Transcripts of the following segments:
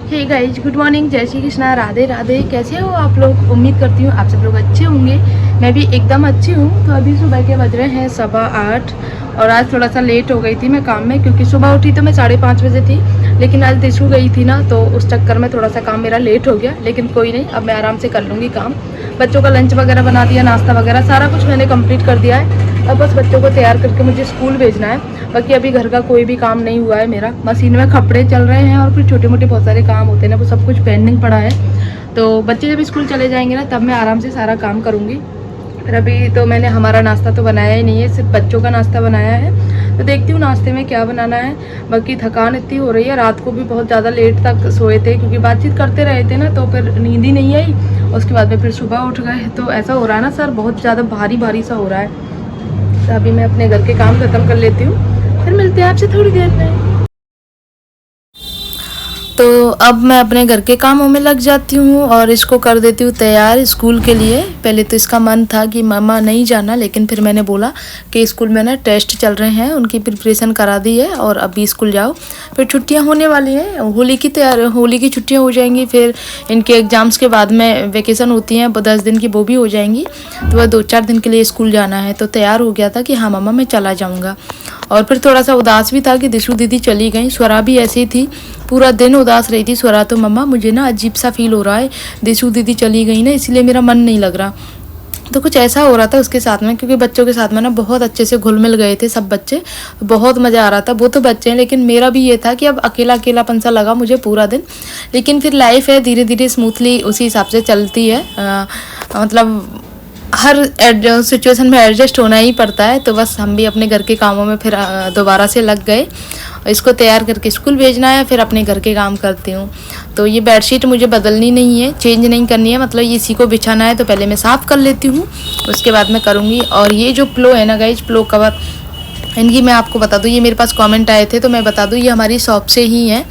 Hey guys, good morning, जय श्री कृष्णा, राधे राधे। कैसे हो आप लोग? उम्मीद करती हूँ आप सब लोग अच्छे होंगे। मैं भी एकदम अच्छी हूँ। तो अभी सुबह के बज रहे हैं 8:15 और आज थोड़ा सा लेट हो गई थी मैं काम में, क्योंकि सुबह उठी तो मैं 5:30 बजे थी, लेकिन आज दिशु गई थी ना, तो उस चक्कर में थोड़ा सा काम मेरा लेट हो गया। लेकिन कोई नहीं, अब मैं आराम से कर लूँगी काम। बच्चों का लंच वगैरह बना दिया, नाश्ता वगैरह सारा कुछ मैंने कंप्लीट कर दिया है। अब बस बच्चों को तैयार करके मुझे स्कूल भेजना है। बाकी अभी घर का कोई भी काम नहीं हुआ है मेरा। मशीन में कपड़े चल रहे हैं और फिर छोटे मोटे बहुत सारे काम होते हैं ना, वो सब कुछ पेंडिंग पड़ा है। तो बच्चे जब स्कूल चले जाएंगे ना, तब मैं आराम से सारा काम करूँगी। फिर अभी तो मैंने हमारा नाश्ता तो बनाया ही नहीं है, सिर्फ बच्चों का नाश्ता बनाया है। तो देखती हूँ नाश्ते में क्या बनाना है। बाकी थकान इतनी हो रही है, रात को भी बहुत ज़्यादा लेट तक सोए थे, क्योंकि बातचीत करते रहे थे ना, तो फिर नींद ही नहीं आई। उसके बाद में फिर सुबह उठ गए। तो ऐसा हो रहा है ना सर, बहुत ज़्यादा भारी भारी सा हो रहा है। तो अभी मैं अपने घर के काम खत्म कर लेती हूँ, फिर मिलते हैं आपसे थोड़ी देर में। तो अब मैं अपने घर के कामों में लग जाती हूँ और इसको कर देती हूँ तैयार स्कूल के लिए। पहले तो इसका मन था कि मम्मा नहीं जाना, लेकिन फिर मैंने बोला कि स्कूल में ना टेस्ट चल रहे हैं, उनकी प्रिपरेशन करा दी है और अभी स्कूल जाओ। फिर छुट्टियाँ होने वाली हैं, होली की छुट्टियाँ हो जाएंगी, फिर इनके एग्ज़ाम्स के बाद में वेकेशन होती हैं 10 दिन की, वो भी हो जाएंगी। तो वह 2-4 दिन के लिए स्कूल जाना है। तो तैयार हो गया था कि हाँ मम्मा मैं चला जाऊँगा। और फिर थोड़ा सा उदास भी था कि दिशु दीदी चली गई। स्वरा भी ऐसी थी, पूरा दिन उदास रही थी स्वरा। तो मम्मा मुझे ना अजीब सा फील हो रहा है, दिशु दीदी चली गई ना, इसलिए मेरा मन नहीं लग रहा। तो कुछ ऐसा हो रहा था उसके साथ में, क्योंकि बच्चों के साथ में ना बहुत अच्छे से घुल मिल गए थे सब बच्चे, बहुत मज़ा आ रहा था। वो तो बच्चे हैं, लेकिन मेरा भी ये था कि अब अकेला अकेलापन सा लगा मुझे पूरा दिन। लेकिन फिर लाइफ है, धीरे धीरे स्मूथली उसी हिसाब से चलती है। मतलब हर सिचुएशन में एडजस्ट होना ही पड़ता है। तो बस हम भी अपने घर के कामों में फिर दोबारा से लग गए। इसको तैयार करके स्कूल भेजना है, फिर अपने घर के काम करती हूँ। तो ये बेडशीट मुझे बदलनी नहीं है, चेंज नहीं करनी है, मतलब इसी को बिछाना है। तो पहले मैं साफ़ कर लेती हूँ, उसके बाद मैं करूँगी। और ये जो पिलो है ना गाइज, पिलो कवर, इनकी मैं आपको बता दूँ, ये मेरे पास कमेंट आए थे तो मैं बता दूँ, ये हमारी शॉप से ही है।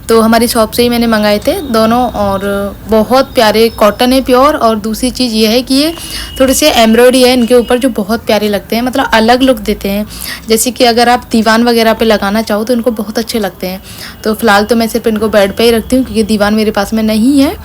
तो हमारी शॉप से ही मैंने मंगाए थे दोनों, और बहुत प्यारे कॉटन है, प्योर। और दूसरी चीज़ ये है कि ये थोड़े से एम्ब्रॉयडरी है इनके ऊपर, जो बहुत प्यारे लगते हैं, मतलब अलग लुक देते हैं। जैसे कि अगर आप दीवान वगैरह पे लगाना चाहो तो इनको बहुत अच्छे लगते हैं। तो फ़िलहाल तो मैं सिर्फ इनको बेड पे ही रखती हूँ, क्योंकि दीवान मेरे पास में नहीं है।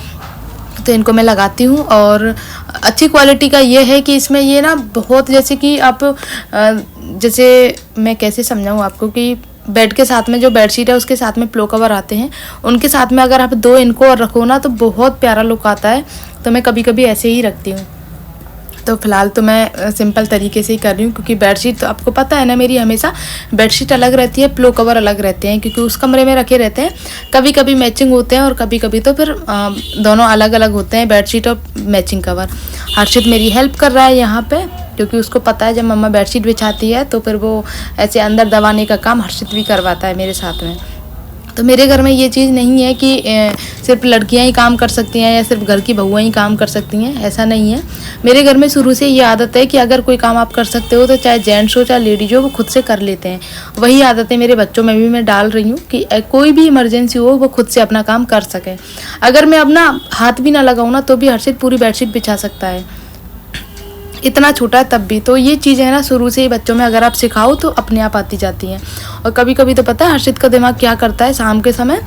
तो इनको मैं लगाती हूँ। और अच्छी क्वालिटी का ये है कि इसमें ये ना बहुत, जैसे कि आप जैसे मैं कैसे समझाऊँ आपको, कि बेड के साथ में जो बेडशीट है उसके साथ में पिलो कवर आते हैं, उनके साथ में अगर आप 2 इनको और रखो ना, तो बहुत प्यारा लुक आता है। तो मैं कभी कभी ऐसे ही रखती हूँ। तो फ़िलहाल तो मैं सिंपल तरीके से ही कर रही हूँ, क्योंकि बेडशीट तो आपको पता है ना, मेरी हमेशा बेडशीट अलग रहती है, पिलो कवर अलग रहते हैं, क्योंकि उस कमरे में रखे रहते हैं। कभी कभी मैचिंग होते हैं और कभी कभी तो फिर दोनों अलग अलग होते हैं, बेडशीट और मैचिंग कवर। हर्षित मेरी हेल्प कर रहा है यहाँ पे, क्योंकि उसको पता है जब मम्मा बेडशीट बिछाती है तो फिर वो ऐसे अंदर दबाने का काम हर्षित भी करवाता है मेरे साथ में। तो मेरे घर में ये चीज़ नहीं है कि सिर्फ लड़कियां ही काम कर सकती हैं या सिर्फ घर की बहुएं ही काम कर सकती हैं, ऐसा नहीं है। मेरे घर में शुरू से ये आदत है कि अगर कोई काम आप कर सकते हो तो चाहे जेंट्स हो चाहे लेडीज हो, वो खुद से कर लेते हैं। वही आदतें मेरे बच्चों में भी मैं डाल रही हूँ कि कोई भी इमरजेंसी हो वो खुद से अपना काम कर सके। अगर मैं अपना हाथ भी ना लगाऊँ ना, तो भी हर्षित पूरी बेडशीट बिछा सकता है, इतना छोटा है तब भी। तो ये चीज़ है ना, शुरू से ही बच्चों में अगर आप सिखाओ तो अपने आप आती जाती हैं। और कभी कभी तो पता है हर्षित का दिमाग क्या करता है, शाम के समय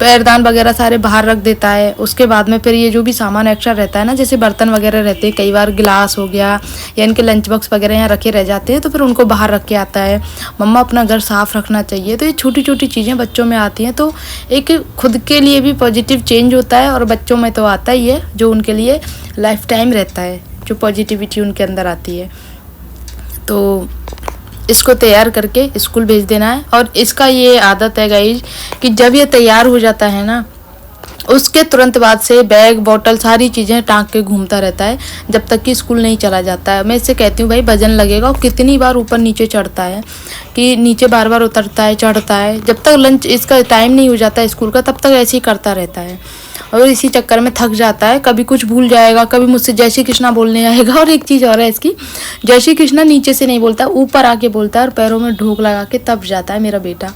पैरदान वगैरह सारे बाहर रख देता है। उसके बाद में फिर ये जो भी सामान एक्स्ट्रा रहता है ना, जैसे बर्तन वगैरह रहते हैं, कई बार गिलास हो गया या इनके लंच बॉक्स वगैरह यहाँ रखे रह जाते हैं, तो फिर उनको बाहर रख के आता है। मम्मा अपना घर साफ़ रखना चाहिए। तो ये छोटी छोटी चीज़ें बच्चों में आती हैं, तो एक खुद के लिए भी पॉजिटिव चेंज होता है, और बच्चों में तो आता ही है, जो उनके लिए लाइफ टाइम रहता है, जो पॉजिटिविटी उनके अंदर आती है। तो इसको तैयार करके स्कूल भेज देना है। और इसका ये आदत है गाइज कि जब ये तैयार हो जाता है ना, उसके तुरंत बाद से बैग बॉटल सारी चीज़ें टांग के घूमता रहता है, जब तक कि स्कूल नहीं चला जाता है। मैं इससे कहती हूँ भाई वजन लगेगा। और कितनी बार ऊपर नीचे चढ़ता है, कि नीचे बार बार उतरता है चढ़ता है, जब तक लंच इसका टाइम नहीं हो जाता है स्कूल का, तब तक ऐसे ही करता रहता है। और इसी चक्कर में थक जाता है, कभी कुछ भूल जाएगा, कभी मुझसे जय श्री कृष्णा बोलने आएगा। और एक चीज़ और है इसकी, जय श्री कृष्णा नीचे से नहीं बोलता, ऊपर आके बोलता है और पैरों में ढोक लगा के तब जाता है मेरा बेटा,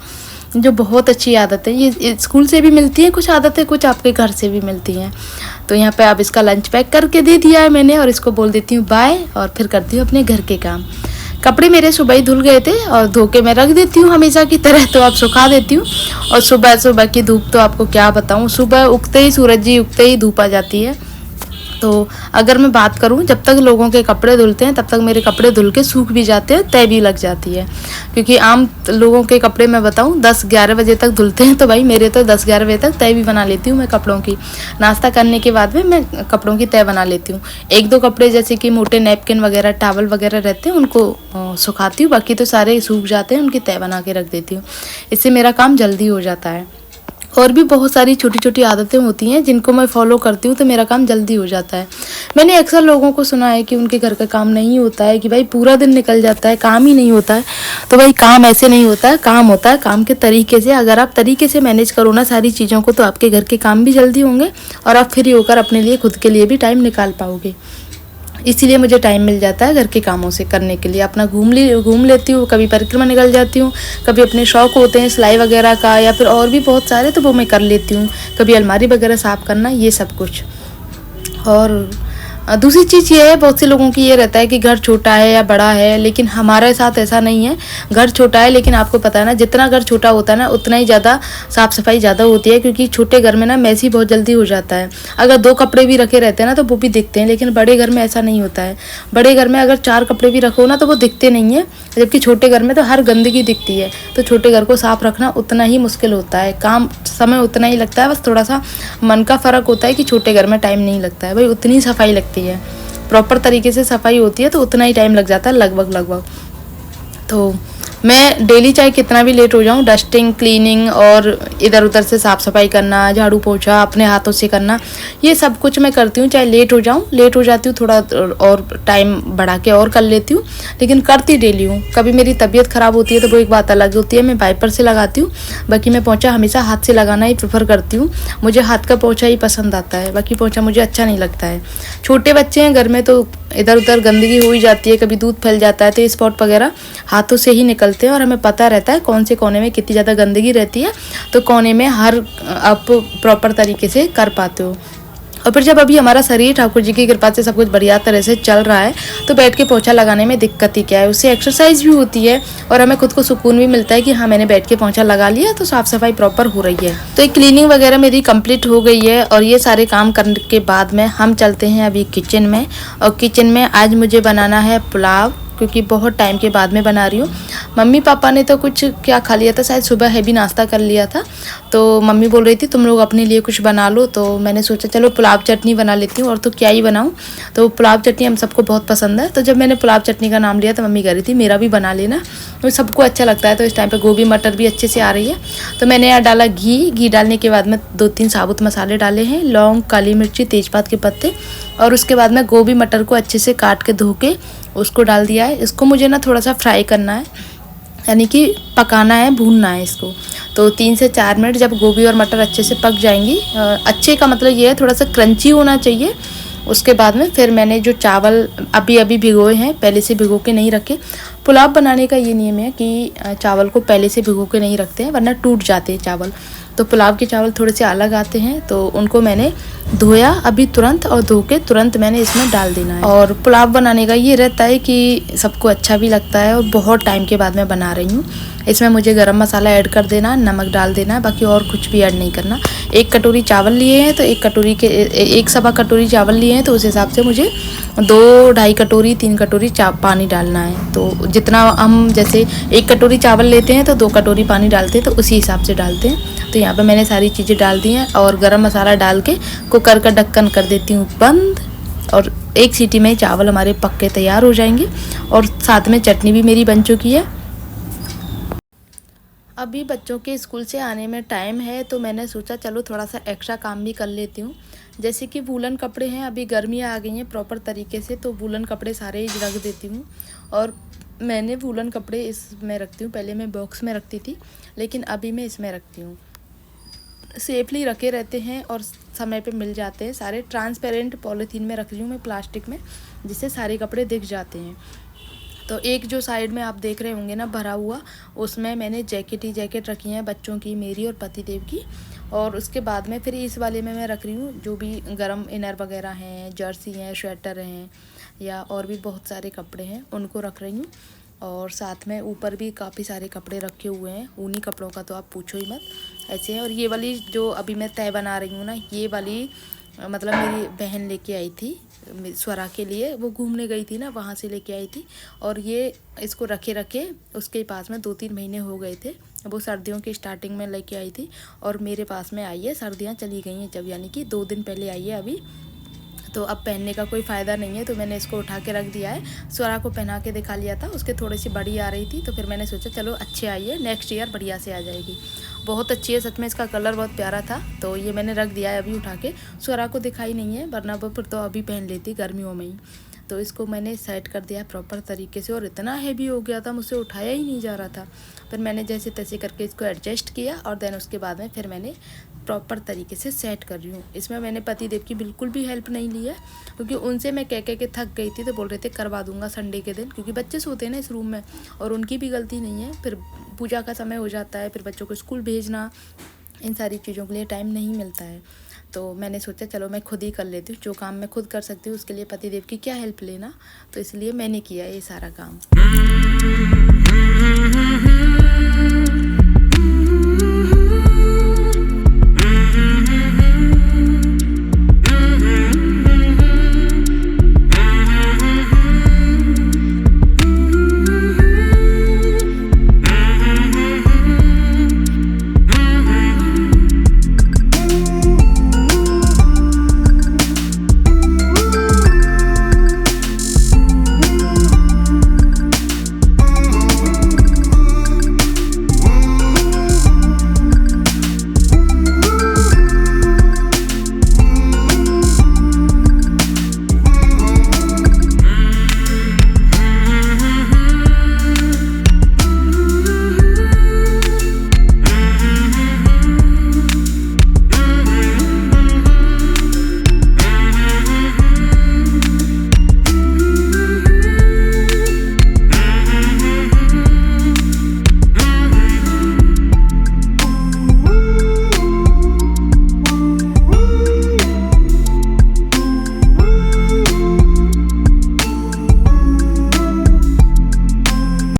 जो बहुत अच्छी आदत है। ये स्कूल से भी मिलती है कुछ आदतें, कुछ आपके घर से भी मिलती हैं। तो यहाँ पे अब इसका लंच पैक करके दे दिया है मैंने, और इसको बोल देती हूँ बाय, और फिर करती हूँ अपने घर के काम। कपड़े मेरे सुबह ही धुल गए थे और धो के मैं रख देती हूँ हमेशा की तरह, तो अब सुखा देती हूँ। और सुबह सुबह की धूप तो आपको क्या बताऊँ, सुबह उगते ही सूरज जी उगते ही धूप आ जाती है। तो अगर मैं बात करूं, जब तक लोगों के कपड़े धुलते हैं तब तक मेरे कपड़े धुल के सूख भी जाते हैं, तय भी लग जाती है। क्योंकि आम लोगों के कपड़े मैं बताऊं 10-11 बजे तक धुलते हैं, तो भाई मेरे तो 10-11 बजे तक तय भी बना लेती हूँ मैं कपड़ों की। नाश्ता करने के बाद में मैं कपड़ों की तय बना लेती हूँ। 1-2 कपड़े जैसे कि मोटे नैपकिन वगैरह, टॉवल वगैरह रहते हैं उनको सुखाती हूँ, बाकी तो सारे सूख जाते हैं, उनकी तय बना के रख देती हूँ। इससे मेरा काम जल्दी हो जाता है। और भी बहुत सारी छोटी छोटी आदतें होती हैं जिनको मैं फॉलो करती हूँ तो मेरा काम जल्दी हो जाता है। मैंने अक्सर लोगों को सुना है कि उनके घर का काम नहीं होता है, कि भाई पूरा दिन निकल जाता है, काम ही नहीं होता है। तो भाई काम ऐसे नहीं होता है, काम होता है काम के तरीके से। अगर आप तरीके से मैनेज करो ना सारी चीज़ों को, तो आपके घर के काम भी जल्दी होंगे और आप फ्री होकर अपने लिए, खुद के लिए भी टाइम निकाल पाओगे। इसीलिए मुझे टाइम मिल जाता है घर के कामों से करने के लिए। अपना घूम लेती हूँ, कभी परिक्रमा निकल जाती हूँ, कभी अपने शौक होते हैं सिलाई वगैरह का या फिर और भी बहुत सारे, तो वो मैं कर लेती हूँ। कभी अलमारी वगैरह साफ़ करना, ये सब कुछ। और दूसरी चीज़ ये है, बहुत से लोगों की ये रहता है कि घर छोटा है या बड़ा है, लेकिन हमारे साथ ऐसा नहीं है। घर छोटा है लेकिन आपको पता है ना, जितना घर छोटा होता है ना उतना ही ज़्यादा साफ़ सफाई ज़्यादा होती है, क्योंकि छोटे घर में ना मैसी बहुत जल्दी हो जाता है। अगर 2 कपड़े भी रखे रहते हैं ना तो वो भी दिखते हैं, लेकिन बड़े घर में ऐसा नहीं होता है। बड़े घर में अगर 4 कपड़े भी रखो ना तो वो दिखते नहीं है, जबकि छोटे घर में तो हर गंदगी दिखती है। तो छोटे घर को साफ़ रखना उतना ही मुश्किल होता है, काम समय उतना ही लगता है, बस थोड़ा सा मन का फ़र्क होता है कि छोटे घर में टाइम नहीं लगता है। भाई उतनी सफाई लगती है, प्रॉपर तरीके से सफाई होती है तो उतना ही टाइम लग जाता है लगभग। तो मैं डेली चाहे कितना भी लेट हो जाऊँ, डस्टिंग, क्लीनिंग और इधर उधर से साफ़ सफाई करना, झाड़ू पोछा अपने हाथों से करना, ये सब कुछ मैं करती हूँ। चाहे लेट हो जाती हूँ थोड़ा और टाइम बढ़ा के और कर लेती हूँ, लेकिन करती डेली हूँ। कभी मेरी तबीयत ख़राब होती है तो वो एक बात अलग होती है, मैं वाइपर से लगाती हूँ। बाकी मैं पोछा हमेशा हाथ से लगाना ही प्रेफर करती हूँ, मुझे हाथ का पोछा ही पसंद आता है, बाकी पोछा मुझे अच्छा नहीं लगता है। छोटे बच्चे हैं घर में तो इधर उधर गंदगी हो ही जाती है, कभी दूध फैल जाता है, तो स्पॉट वगैरह हाथों से ही निकलते हैं और हमें पता रहता है कौन से कोने में कितनी ज़्यादा गंदगी रहती है, तो कोने में हर आप प्रॉपर तरीके से कर पाते हो। और फिर जब अभी हमारा शरीर ठाकुर जी की कृपा से सब कुछ बढ़िया तरह से चल रहा है, तो बैठ के पोछा लगाने में दिक्कत ही क्या है। उससे एक्सरसाइज भी होती है और हमें खुद को सुकून भी मिलता है कि हाँ मैंने बैठ के पोछा लगा लिया तो साफ़ सफाई प्रॉपर हो रही है। तो एक क्लीनिंग वगैरह मेरी कंप्लीट हो गई है और ये सारे काम करने के बाद में हम चलते हैं अभी किचन में। और किचन में आज मुझे बनाना है पुलाव, क्योंकि बहुत टाइम के बाद में बना रही हूँ। मम्मी पापा ने तो कुछ क्या खा लिया था, शायद सुबह हैवी नाश्ता कर लिया था, तो मम्मी बोल रही थी तुम लोग अपने लिए कुछ बना लो, तो मैंने सोचा चलो पुलाव चटनी बना लेती हूँ, और तो क्या ही बनाऊँ। तो पुलाव चटनी हम सबको बहुत पसंद है, तो जब मैंने पुलाव चटनी का नाम लिया तो मम्मी कह रही थी मेरा भी बना लेना, तो सबको अच्छा लगता है। तो इस टाइम पर गोभी मटर भी अच्छे से आ रही है, तो मैंने यहाँ डाला घी डालने के बाद में 2-3 साबुत मसाले डाले हैं, लौंग, काली मिर्ची, तेज़पात के पत्ते, और उसके बाद में गोभी मटर को अच्छे से काट के धो के उसको डाल दिया है। इसको मुझे ना थोड़ा सा फ्राई करना है, यानी कि पकाना है, भूनना है इसको। तो 3 से 4 मिनट जब गोभी और मटर अच्छे से पक जाएंगी, अच्छे का मतलब ये है थोड़ा सा क्रंची होना चाहिए, उसके बाद में फिर मैंने जो चावल अभी भिगोए हैं, पहले से भिगो के नहीं रखे। पुलाव बनाने का ये नियम है कि चावल को पहले से भिगो के नहीं रखते हैं, वरना टूट जाते हैं चावल। तो पुलाव के चावल थोड़े से अलग आते हैं, तो उनको मैंने धोया अभी तुरंत, और धो के तुरंत मैंने इसमें डाल देना है। और पुलाव बनाने का ये रहता है कि सबको अच्छा भी लगता है, और बहुत टाइम के बाद मैं बना रही हूँ। इसमें मुझे गरम मसाला ऐड कर देना, नमक डाल देना, बाकी और कुछ भी ऐड नहीं करना। 1 कटोरी चावल लिए हैं तो 1 सवा कटोरी चावल लिए हैं, तो उस हिसाब से मुझे 2-2.5 कटोरी 3 कटोरी पानी डालना है। तो जितना हम जैसे 1 कटोरी चावल लेते हैं तो 2 कटोरी पानी डालते हैं, तो उसी हिसाब से डालते हैं। तो यहाँ पे मैंने सारी चीज़ें डाल दी हैं और गरम मसाला डाल के कुकर का ढक्कन कर देती हूँ बंद, और 1 सीटी में चावल हमारे पक के तैयार हो जाएंगे। और साथ में चटनी भी मेरी बन चुकी है। अभी बच्चों के स्कूल से आने में टाइम है, तो मैंने सोचा चलो थोड़ा सा एक्स्ट्रा काम भी कर लेती हूँ। जैसे कि वूलन कपड़े हैं, अभी गर्मियाँ आ गई हैं प्रॉपर तरीके से, तो वूलन कपड़े सारे ही रख देती हूँ। और मैंने वूलन कपड़े इसमें रखती हूँ, पहले मैं बॉक्स में रखती थी, लेकिन अभी मैं इसमें रखती हूँ। सेफली रखे रहते हैं और समय पे मिल जाते हैं सारे। ट्रांसपेरेंट पॉलीथीन में रख रही हूँ मैं, प्लास्टिक में, जिससे सारे कपड़े दिख जाते हैं। तो एक जो साइड में आप देख रहे होंगे ना भरा हुआ, उसमें मैंने जैकेट रखी हैं बच्चों की, मेरी और पतिदेव की। और उसके बाद में फिर इस वाले में मैं रख रही हूँ जो भी गर्म इनर वगैरह हैं, जर्सी हैं, स्वेटर हैं, या और भी बहुत सारे कपड़े हैं, उनको रख रही हूँ। और साथ में ऊपर भी काफ़ी सारे कपड़े रखे हुए हैं। ऊनी कपड़ों का तो आप पूछो ही मत, ऐसे हैं। और ये वाली जो अभी मैं तह बना रही हूँ ना, ये वाली मतलब मेरी बहन लेके आई थी स्वरा के लिए। वो घूमने गई थी ना, वहाँ से लेके आई थी। और ये इसको रखे रखे उसके पास में 2-3 महीने हो गए थे। वो सर्दियों की स्टार्टिंग में लेके आई थी और मेरे पास में आई है, सर्दियाँ चली गई हैं जब, यानी कि 2 दिन पहले आई है अभी। तो अब पहनने का कोई फ़ायदा नहीं है, तो मैंने इसको उठा के रख दिया है। स्वरा को पहना के दिखा लिया था, उसके थोड़ी सी बड़ी आ रही थी, तो फिर मैंने सोचा चलो अच्छी आई है, नेक्स्ट ईयर बढ़िया से आ जाएगी। बहुत अच्छी है सच में, इसका कलर बहुत प्यारा था। तो ये मैंने रख दिया है अभी उठा के। स्वरा को दिखाई नहीं है, वरना वो फिर तो अभी पहन लेती गर्मियों में ही। तो इसको मैंने सेट कर दिया प्रॉपर तरीके से, और इतना हैवी हो गया था मुझसे उठाया ही नहीं जा रहा था। फिर मैंने जैसे तैसे करके इसको एडजस्ट किया, और देन उसके बाद में फिर मैंने प्रॉपर तरीके से सेट कर रही हूँ। इसमें मैंने पतिदेव की बिल्कुल भी हेल्प नहीं ली है, क्योंकि उनसे मैं कह के थक गई थी। तो बोल रहे थे करवा दूंगा संडे के दिन, क्योंकि बच्चे सोते हैं ना इस रूम में, और उनकी भी गलती नहीं है। फिर पूजा का समय हो जाता है, फिर बच्चों को स्कूल भेजना, इन सारी चीज़ों के लिए टाइम नहीं मिलता है। तो मैंने सोचा चलो मैं खुद ही कर लेती हूँ, जो काम मैं खुद कर सकती हूँ उसके लिए पतिदेव की क्या हेल्प लेना। तो इसलिए मैंने किया ये सारा काम।